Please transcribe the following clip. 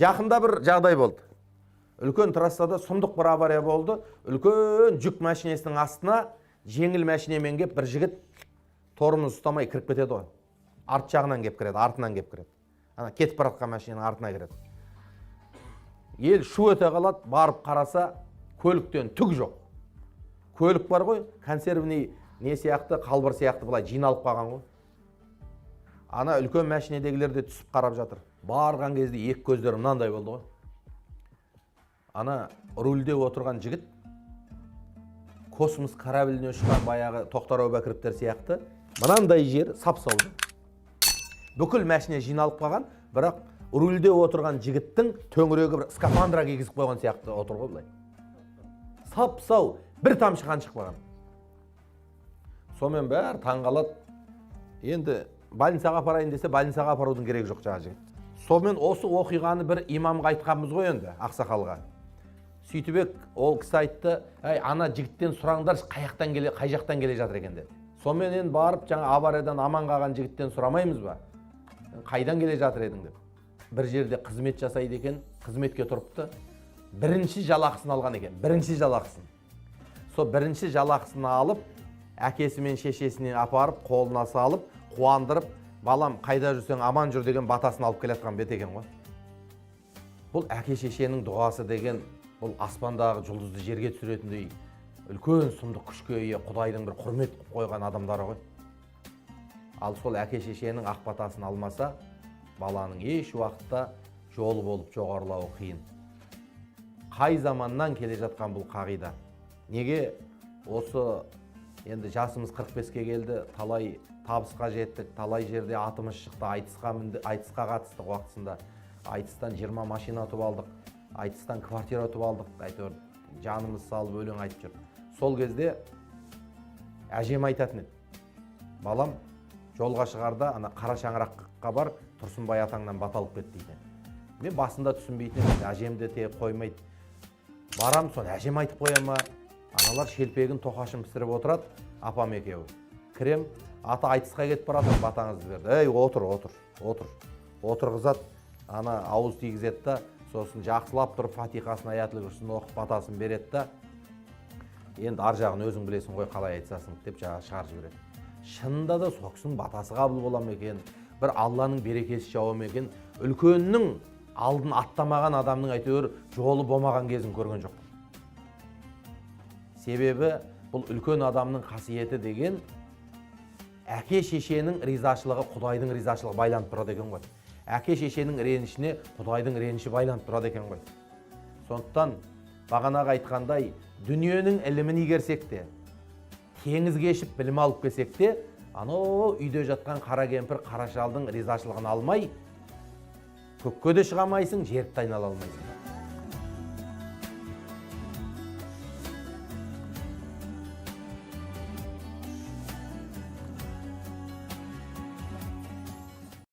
Жақында бір жағдай болды. Үлкен трассада сұмдық бір авария болды. Үлкен жүк машинесінің астына жеңіл машинемен кеп бір жігіт тормоз ұстамай кіріп кетеді ғой. Арт жағынан кеп кіреді, артынан кеп кіреді. Ана кетіп бара жатқан машинаның артына кіреді. Ел шу ете қалады, барып қараса, көліктен түк жоқ. Көлік бар ғой, консервный не сияқты, қалбыр сияқты былай жиналып қалған ғой. Ана үлкен машинедегілер де түсіп қарап жатыр. Барған кезде екі көздері мынандай болды ғой. Ана рульде отырған жігіт космос корабліне ұшқан баяғы Тоқтар Әубәкіровтер сияқты мынандай жер сап-сау. Бүкіл машина жиналып қалған, бірақ рульде отырған жігіттің төңірегі бір скафандра кигізіп қойған сияқты отыр ғой былай. Сап-сау, бір тамшы қан шықпаған. Сонымен бәрі таңғалады. Енді больницаға апарайын десе, больницаға апарудың керегі жоқ жаңа жігіт. Сонымен осы оқиғаны бір имамға айтқанбыз ғой енді, ақсақалға. Сөйтіп ол кісі айтты, ана жігіттен сұраңдар, қай жақтан келе жатыр екен деді. Сонымен енді барып, жаңа авариядан аман қалған жігіттен сұрамаймыз ба? Қайдан келе жатыр едің деп. Бір жерде қызмет жасайды екен, қызметке тұрыпты. Бірінші жалақысын алған екен, бірінші жалақысын. Сол бірінші жалақысын алып, әкесі мен шешесіне апарып, қолына салып, қуандырып, балам қайда жүрсең аман жүр деген батасын алып келатқан бет екен ғой. Бұл әке шешенің дұғасы деген, бұл аспандағы жұлдызды жерге түсіретіндей үлкен сұмдық күшке ие, Құдайдың бір құрмет қойған адамдары ғой. Ал сол әке шешенің ақ батасын алмаса, баланың еш уақытта жолы болып жоғарылауы қиын. Қай заманнан келе жатқан бұл қағида? Неге осы енді жасымыз 45-ке келді, талай табысқа жеттік, талай жерде атымыз шықты, айтысқа қатыстық уақытысында. Айтыстан 20 машина ұтып алдық, айтыстан квартира ұтып алдық, әйтеуір жанымыз салып өлең айтып жүр. Сол кезде әжем айтатын еді. Балам, жолға шығарда ана қара шаңыраққа бар, Тұрсынбай атаңнан бата алып кет дейді. Мен басында түсінбейтін едім, әжем де тек қоймайды. Барам, соны әжем айтып қояма. Аналар шелпегін тоқашын пісіріп отырады, апам екеуі. Кірем, ата айтысқа кетіп барады, батаңызды берді. Отыр. Отырғызады, ана ауыз тигізеді да, сосын жақсылап тұрып фатихасын, аятыл күрсін оқып батасын береді да, енді ар жағын өзің білесің ғой қалай айтсасың деп шығарып жібереді. Шынында да соқсын батасы қабыл бола ма екен, бір Алланың берекесі жауа ма екен, үлкеннің алдын аттамаған адамның әйтеуір жолы болмаған кезін көрген жоқ. Себебі бұл үлкен адамның қасиеті деген әке шешенің ризашылығы, Құдайдың ризашылығы байланып тұрады екен ғой. Әке шешенің ренішіне Құдайдың реніші байланып тұрады екен ғой. Сондықтан бағанағы айтқандай, дүниенің ілімін игерсек те, теңіз кешіп білім алып келсек те, анау үйде жатқан қара кемпір, қара шалдың ризашылығын алмай, көкке де шыға алмайсың, жерді айнала алмайсың.